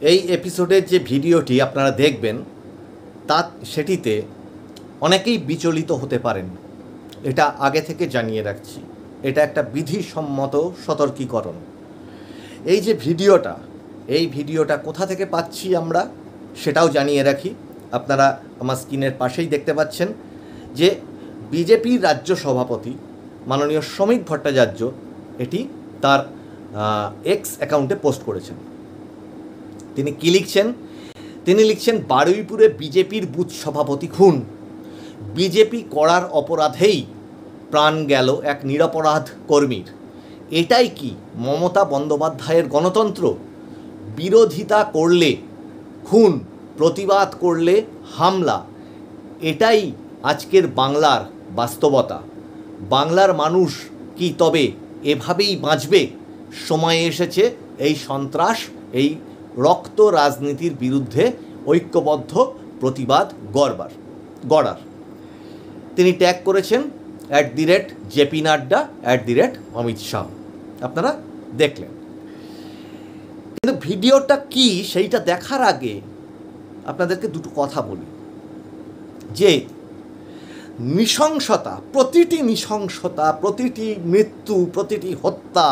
এই এপিসোডের যে ভিডিওটি আপনারা দেখবেন সেটিতে অনেকেই বিচলিত হতে পারেন, এটা আগে থেকে জানিয়ে রাখছি। এটা একটা বিধিসম্মত সতর্কীকরণ। এই যে ভিডিওটা কোথা থেকে পাচ্ছি আমরা সেটাও জানিয়ে রাখি। আপনারা আমার স্ক্রিনের পাশেই দেখতে পাচ্ছেন যে বিজেপির রাজ্য সভাপতি মাননীয় শ্রমিক ভট্টাচার্য এটি তার এক্স অ্যাকাউন্টে পোস্ট করেছেন। তিনি কি লিখছেন? তিনি লিখছেন, বারুইপুরে বিজেপির বুথ সভাপতি খুন, বিজেপি করার অপরাধেই প্রাণ গেল এক নিরপরাধ কর্মীর। এটাই কি মমতা বন্দ্যোপাধ্যায়ের গণতন্ত্র? বিরোধিতা করলে খুন, প্রতিবাদ করলে হামলা, এটাই আজকের বাংলার বাস্তবতা। বাংলার মানুষ কি তবে এভাবেই বাঁচবে? সময় এসেছে এই সন্ত্রাস, এই রক্ত রাজনীতির বিরুদ্ধে ঐক্যবদ্ধ প্রতিবাদ গড়ার। তিনি ট্যাগ করেছেন @JP নাড্ডা, অমিত শাহ। আপনারা দেখলেন। কিন্তু ভিডিওটা কি সেইটা দেখার আগে আপনাদেরকে দুটো কথা বলি যে নৃশংসতা, প্রতিটি নৃশংসতা, প্রতিটি মৃত্যু, প্রতিটি হত্যা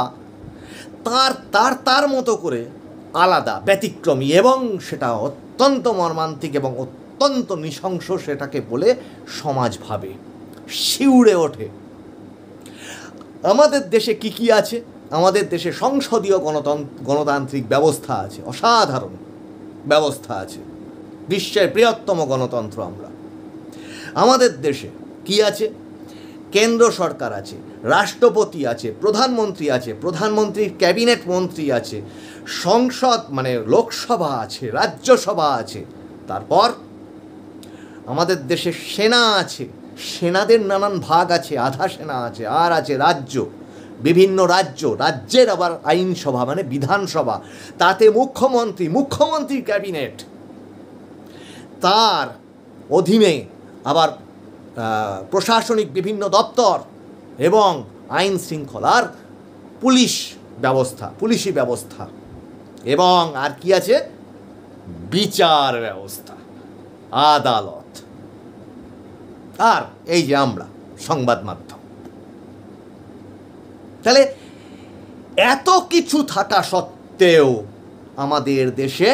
তার মতো করে আলাদা, ব্যতিক্রমী, এবং সেটা অত্যন্ত মর্মান্তিক এবং অত্যন্ত নৃশংস। সেটাকে বলে সমাজ ভাবে, শিউরে ওঠে। আমাদের দেশে কি আছে? আমাদের দেশে সংসদীয় গণতান্ত্রিক ব্যবস্থা আছে, অসাধারণ ব্যবস্থা আছে, বিশ্বের বৃহত্তম গণতন্ত্র আমরা। আমাদের দেশে কি আছে? কেন্দ্র সরকার আছে, রাষ্ট্রপতি আছে, প্রধানমন্ত্রী আছে, প্রধানমন্ত্রীর ক্যাবিনেট মন্ত্রী আছে, সংসদ মানে লোকসভা আছে, রাজ্যসভা আছে। তারপর আমাদের দেশে সেনা আছে, সেনাদের নানান ভাগ আছে, আধা সেনা আছে, আর আছে রাজ্য, বিভিন্ন রাজ্যের আবার আইনসভা মানে বিধানসভা, তাতে মুখ্যমন্ত্রী ক্যাবিনেট, তার অধীনে আবার প্রশাসনিক বিভিন্ন দপ্তর এবং আইন শৃঙ্খলার পুলিশি ব্যবস্থা, এবং আর কি আছে? বিচার ব্যবস্থা, আদালত, আর এই যে আমরা সংবাদ মাধ্যম। তাহলে এত কিছু থাকা সত্ত্বেও আমাদের দেশে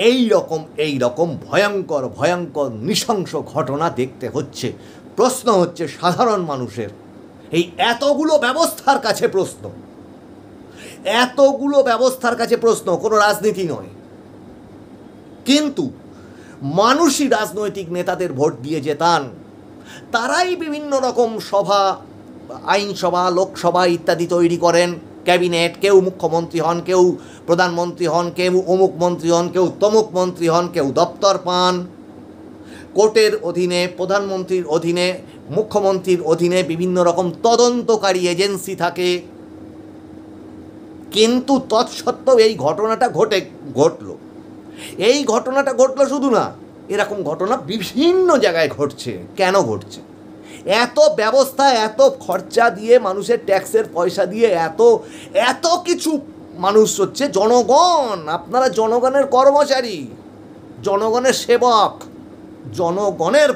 এই রকম ভয়ঙ্কর নৃশংস ঘটনা দেখতে হচ্ছে। প্রশ্ন হচ্ছে সাধারণ মানুষের, এই এতগুলো ব্যবস্থার কাছে প্রশ্ন, কোনো রাজনীতি নয়, কিন্তু মানুষই রাজনৈতিক নেতাদের ভোট দিয়ে জেতান। তারাই বিভিন্ন রকম সভা, আইনসভা, লোকসভা ইত্যাদি তৈরি করেন, ক্যাবিনেট, কেউ মুখ্যমন্ত্রী হন, কেউ প্রধানমন্ত্রী হন, কেউ অমুক মন্ত্রী হন, কেউ তমুক মন্ত্রী হন, কেউ দপ্তর পান। কোর্টের অধীনে, প্রধানমন্ত্রীর অধীনে, মুখ্যমন্ত্রীর অধীনে বিভিন্ন রকম তদন্তকারী এজেন্সি থাকে। কিন্তু তৎসত্ত্বেও এই ঘটনাটা ঘটলো শুধু না, এরকম ঘটনা বিভিন্ন জায়গায় ঘটছে। কেন ঘটছে? এত ব্যবস্থা, এত খরচা দিয়ে, মানুষের ট্যাক্সের পয়সা দিয়ে এত কিছু মানুষ হচ্ছে। জনগণ, আপনারা জনগণের কর্মচারী, জনগণের সেবক, জনগণের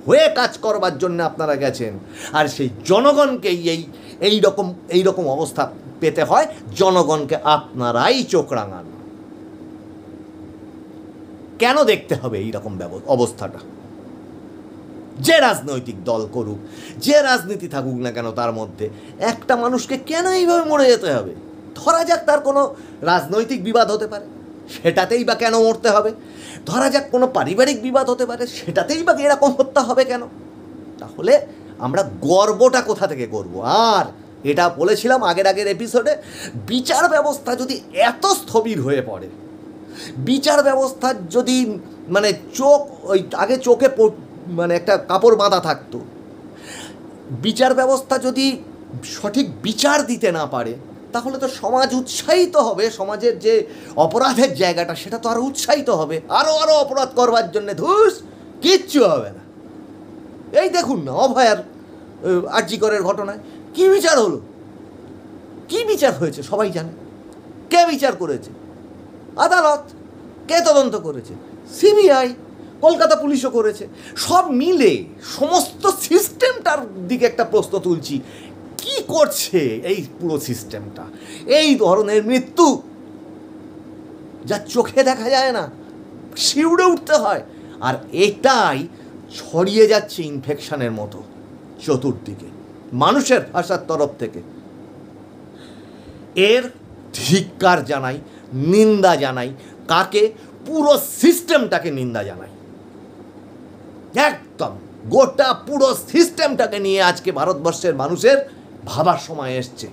হয়ে কাজ করবার জন্য আপনারা গেছেন, আর সেই জনগণকে এই রকম অবস্থা পেতে হয়। জনগণকে আপনারাই চোখ রাঙান। কেন দেখতে হবে এই রকম অবস্থাটা? যে রাজনৈতিক দল করুক, যে রাজনীতি থাকুক না কেন, তার মধ্যে একটা মানুষকে কেন এইভাবে মরে যেতে হবে? ধরা যাক তার কোনো রাজনৈতিক বিবাদ হতে পারে, সেটাতেই বা কেন মরতে হবে? ধরা যাক কোনো পারিবারিক বিবাদ হতে পারে, সেটাতেই বা এরকম হত্যা হবে কেন? তাহলে আমরা গর্বটা কোথা থেকে করব? আর এটা বলেছিলাম আগের এপিসোডে, বিচার ব্যবস্থা যদি এত স্থবির হয়ে পড়ে, বিচার ব্যবস্থার যদি মানে আগে চোখে মানে একটা কাপড় বাঁধা থাকতো, বিচার ব্যবস্থা যদি সঠিক বিচার দিতে না পারে, তাহলে তো সমাজ উৎসাহিত হবে। সমাজের যে অপরাধের জায়গাটা, সেটা তো আরও উৎসাহিত হবে, আরও অপরাধ করবার জন্যে। কিচ্ছু হবে না। এই দেখুন না, অভয়ার আরজিকরের ঘটনায় কি বিচার হলো, কি বিচার হয়েছে সবাই জানে। কে বিচার করেছে? আদালত। কে তদন্ত করেছে? সিবিআই, কলকাতা পুলিশও করেছে। সব মিলে সমস্ত সিস্টেমটার দিকে একটা প্রশ্ন তুলছি, কি করছে এই পুরো সিস্টেমটা? এই ধরনের মৃত্যু যা চোখে দেখা যায় না, শিউরে উঠতে হয়, আর এটাই ছড়িয়ে যাচ্ছে ইনফেকশনের মতো চতুর্দিকে মানুষের ভাষার তরফ থেকে। এর ধিক্কার জানাই, নিন্দা জানাই। কাকে? পুরো সিস্টেমটাকে নিন্দা জানাই। একদম গোটা পুরো সিস্টেমটাকে নিয়ে আজকে ভারতবর্ষের মানুষের ভাবার সময় এসছে।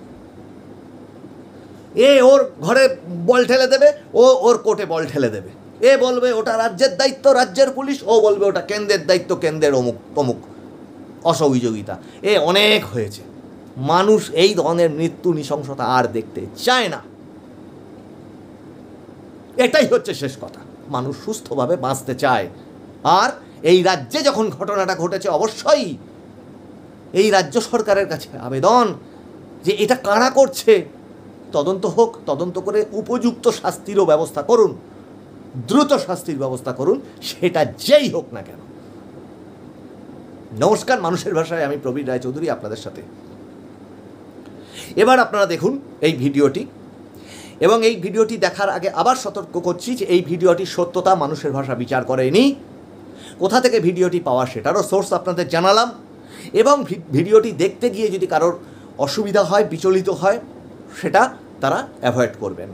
এ ওর ঘরে বল ঠেলে দেবে, ও ওর কোর্টে বল ঠেলে দেবে। এ বলবে ওটা রাজ্যের দায়িত্ব, রাজ্যের পুলিশ, ও বলবে ওটা কেন্দ্রের দায়িত্ব, কেন্দ্রের অমুক তমুক অসহযোগিতা। এ অনেক হয়েছে। মানুষ এই ধরনের মৃত্যু নৃশংসতা আর দেখতে চায় না। এটাই হচ্ছে শেষ কথা। মানুষ সুস্থভাবে বাঁচতে চায়। আর এই রাজ্যে যখন ঘটনাটা ঘটেছে, অবশ্যই এই রাজ্য সরকারের কাছে আবেদন যে এটা কারা করছে, তদন্ত হোক, তদন্ত করে উপযুক্ত শাস্তিরও ব্যবস্থা করুন, দ্রুত শাস্তির ব্যবস্থা করুন, সেটা যেই হোক না কেন। নমস্কার, মানুষের ভাষায় আমি প্রবীর রায়চৌধুরী আপনাদের সাথে। এবার আপনারা দেখুন এই ভিডিওটি, এবং এই ভিডিওটি দেখার আগে আবার সতর্ক করছি যে এই ভিডিওটির সত্যতা মানুষের ভাষা বিচার করেনি। কোথা থেকে ভিডিওটি পাওয়া সেটারও সোর্স আপনাদের জানালাম, এবং ভিডিওটি দেখতে গিয়ে যদি কারোর অসুবিধা হয়, বিচলিত হয়, সেটা তারা অ্যাভয়েড করবেন।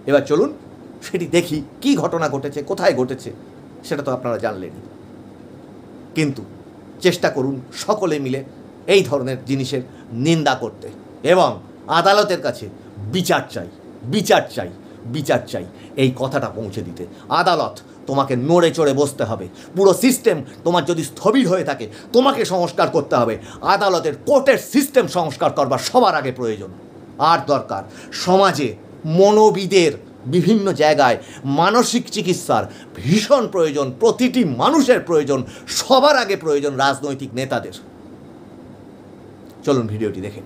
এবার চলুন সেটি দেখি, কি ঘটনা ঘটেছে, কোথায় ঘটেছে, সেটা তো আপনারা জানলেনই। কিন্তু চেষ্টা করুন সকলে মিলে এই ধরনের জিনিসের নিন্দা করতে, এবং আদালতের কাছে বিচার চাই, বিচার চাই, বিচার চাই, এই কথাটা পৌঁছে দিতে। আদালত, তোমাকে নড়ে চড়ে বসতে হবে। পুরো সিস্টেম তোমার যদি স্থবির হয়ে থাকে, তোমাকে সংস্কার করতে হবে। আদালতের, কোর্টের সিস্টেম সংস্কার করবার সবার আগে প্রয়োজন। আর দরকার সমাজে মনোবিদের বিভিন্ন জায়গায় মানসিক চিকিৎসার ভীষণ প্রয়োজন, প্রতিটি মানুষের প্রয়োজন, সবার আগে প্রয়োজন রাজনৈতিক নেতাদের। চলুন ভিডিওটি দেখে।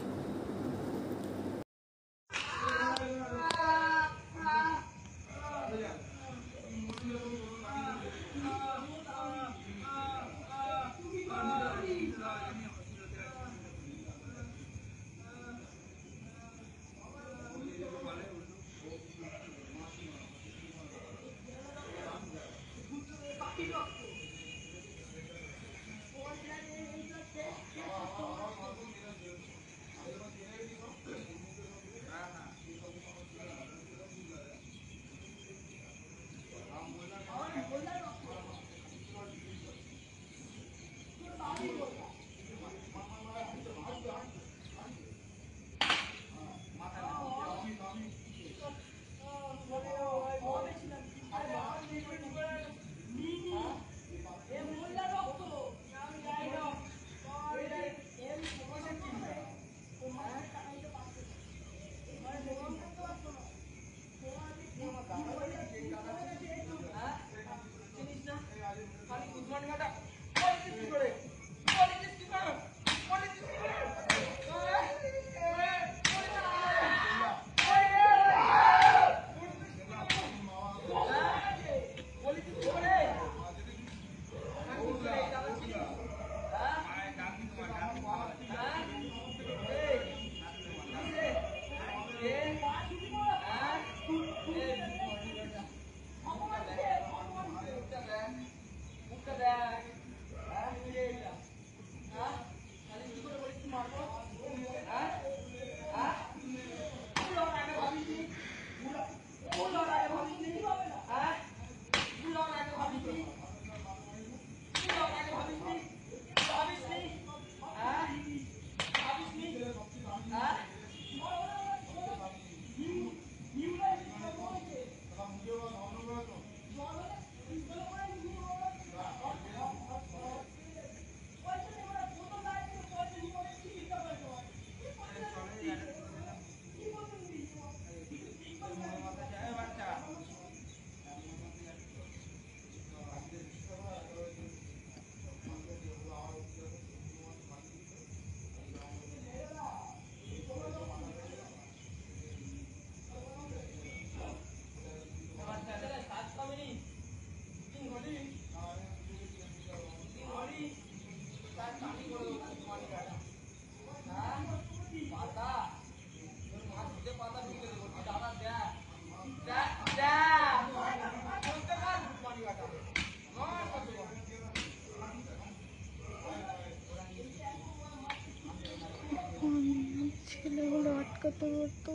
তোমার তো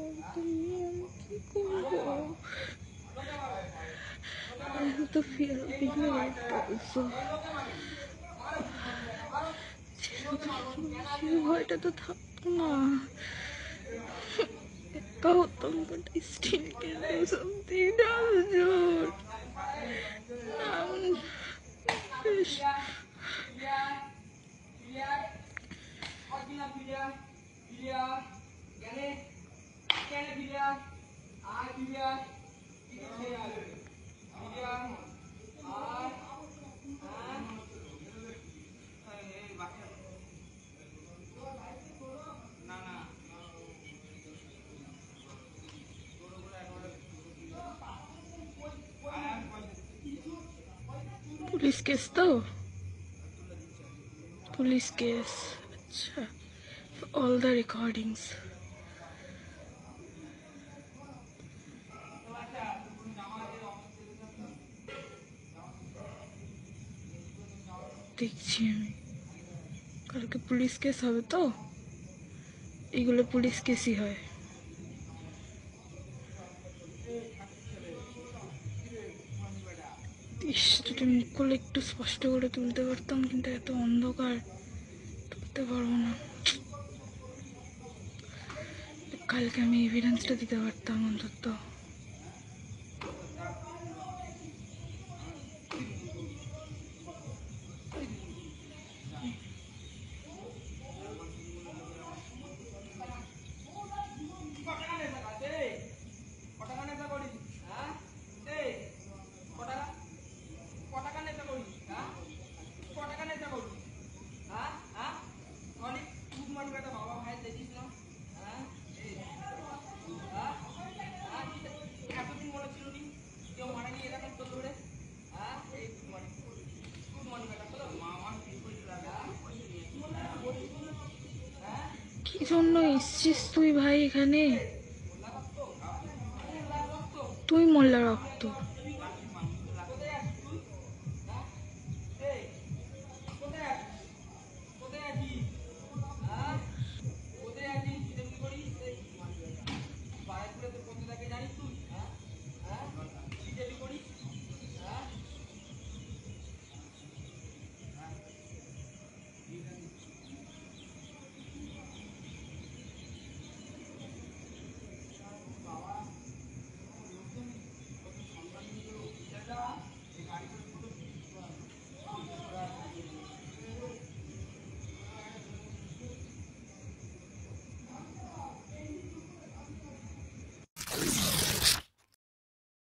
নিয়ে আমি কি করবো? আমি তো ফিল অলসো সে ভয়টা তো থাকতো না, একা হতাম, but I still can do something ডাউজুর। पुलिस केस तो पुलिस केस, अच्छा, ऑल द रिकॉर्डिंग्स। দেখছি আমি কালকে পুলিশ কেস হবে তো, এগুলো পুলিশ কেসই হয়। ইস, যদি মুখ করলে একটু স্পষ্ট করে তুলতে পারতাম, কিন্তু এত অন্ধকার তুলতে পারবো না। কালকে আমি এভিডেন্সটা দিতে পারতাম অন্তত। কি জন্য এসছিস তুই ভাই এখানে? তুই মোল্লা রক্ত।